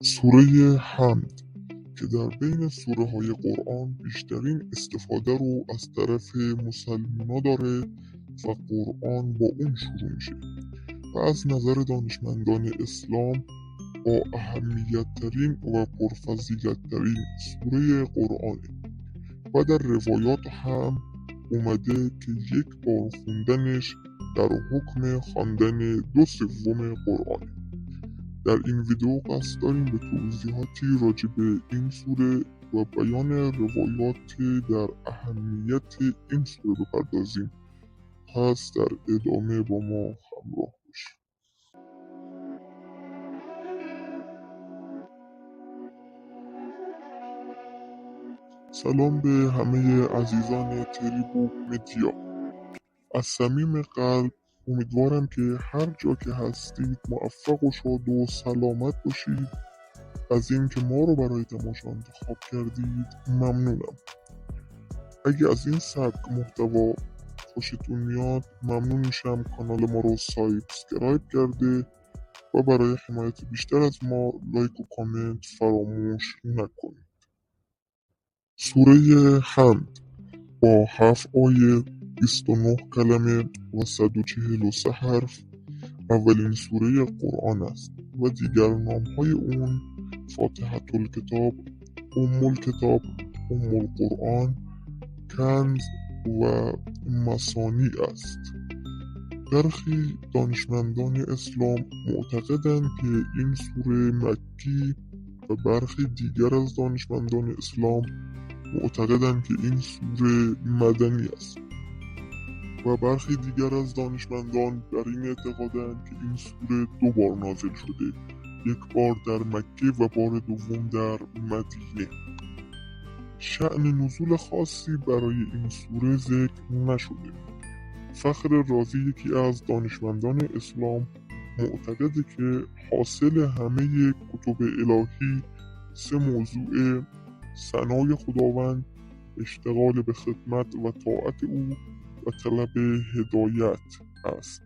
سوره حمد که در بین سوره های قرآن بیشترین استفاده رو از طرف مسلمونا داره و قرآن با اون شروع میشه و از نظر دانشمندان اسلام با اهمیت ترین و پرفضیلت ترین سوره قرآنه و در روایات هم اومده که یک بار خوندنش در حکم خواندن 2/3 قرآنه. در این ویدیو قصد داریم به توضیحاتی راجع به این سوره و بیان روایات در اهمیت این سوره بپردازیم. پس در ادامه با ما همراه باشید. سلام به همه عزیزان تریبو مدیا. از صمیم قلب امیدوارم که هر جا که هستید موفق و شاد و سلامت باشید. از اینکه ما رو برای تماشا انتخاب کردید ممنونم. اگه از این سبک محتوا خوشتون میاد ممنون میشم کانال ما رو سابسکرایب کرده و برای حمایت بیشتر از ما لایک و کامنت فراموش نکنید. سوره حمد با 7 آیه 29 کلمه و 143 حرف اولین سوره قرآن است و دیگر نامهای اون فاتحة الکتاب، ام الکتاب، ام القرآن، کنز و مثانی است. برخی دانشمندان اسلام معتقدند که این سوره مکی و برخی دیگر از دانشمندان اسلام معتقدند که این سوره مدنی است و برخی دیگر از دانشمندان بر این اعتقادند که این سوره 2 بار نازل شده، یک بار در مکه و بار دوم در مدینه. شأن نزول خاصی برای این سوره ذکر نشده. فخر رازی یکی از دانشمندان اسلام معتقده که حاصل همه کتب الهی 3 موضوع: ثنای خداوند، اشتغال به خدمت و طاعت او و طلب هدایت است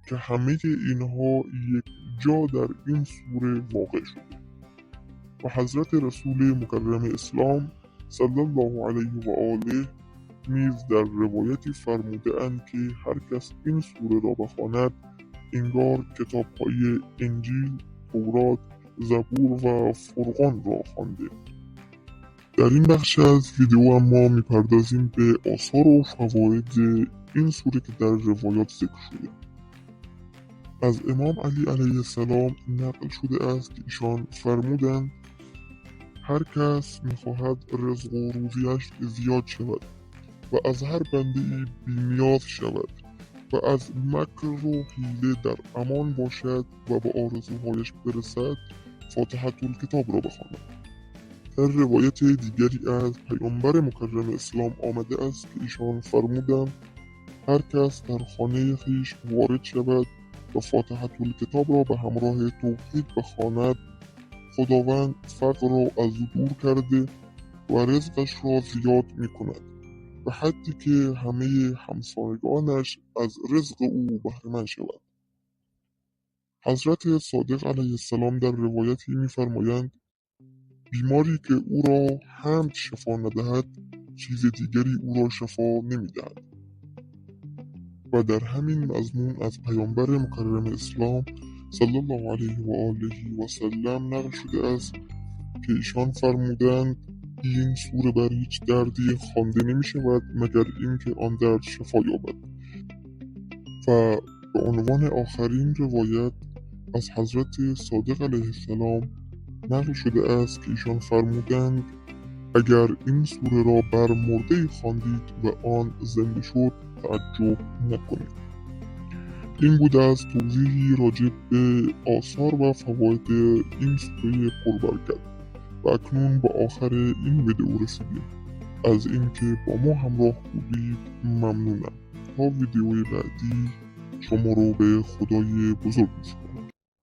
که همه اینها یک جا در این سوره واقع شده و حضرت رسول مکرم اسلام صلی الله علیه و آله نیز در روایتی فرموده اند که هر کس این سوره را بخواند انگار کتاب‌های انجیل، تورات، زبور و فرقان را خوانده. در این بخش از ویدیو ما میپردازیم به آثار و فواید این سوره که در روایات ذکر شده. از امام علی علیه السلام نقل شده است که ایشان فرمودند هر کس میخواهد رزق و روزیش زیاد شود و از هر بنده‌ای بی‌نیاز شود و از مکر و حیله در امان باشد و به آرزوهایش برسد، فاتحة الکتاب را بخواند. در روایت دیگری از پیامبر مکرم اسلام آمده است که ایشان فرمودند هر کس در خانه خویش وارد شود و فاتحة الکتاب را به همراه توحید بخواند، خداوند فقر را از او دور کرده و رزقش را زیاد می کند به حدی که همه همسایگانش از رزق او بهره‌مند شوند. حضرت صادق علیه السلام در روایتی می‌فرمایند بیماری که او را حمد شفا ندهد چیز دیگری او را شفا نمی‌دهد. و در همین مضمون از پیامبر مکرم اسلام صلی الله علیه و آله و سلم نقل شده است که ایشان فرمودند این سوره بر هیچ دردی خوانده نمی شود مگر اینکه آن درد شفا یابد. و به عنوان آخرین روایت از حضرت صادق علیه السلام نقل شده است که ایشان فرمودند اگر این سوره را بر مرده خواندید و آن زنده شد تعجب نکنید. این بوده از توضیحی راجع به آثار و فواید این سوره پربرکت و اکنون به آخر این ویدیو رسیدیم. از اینکه با ما همراه بودید ممنونم. تا ویدیوی بعدی شما رو به خدای بزرگ می‌سپارم.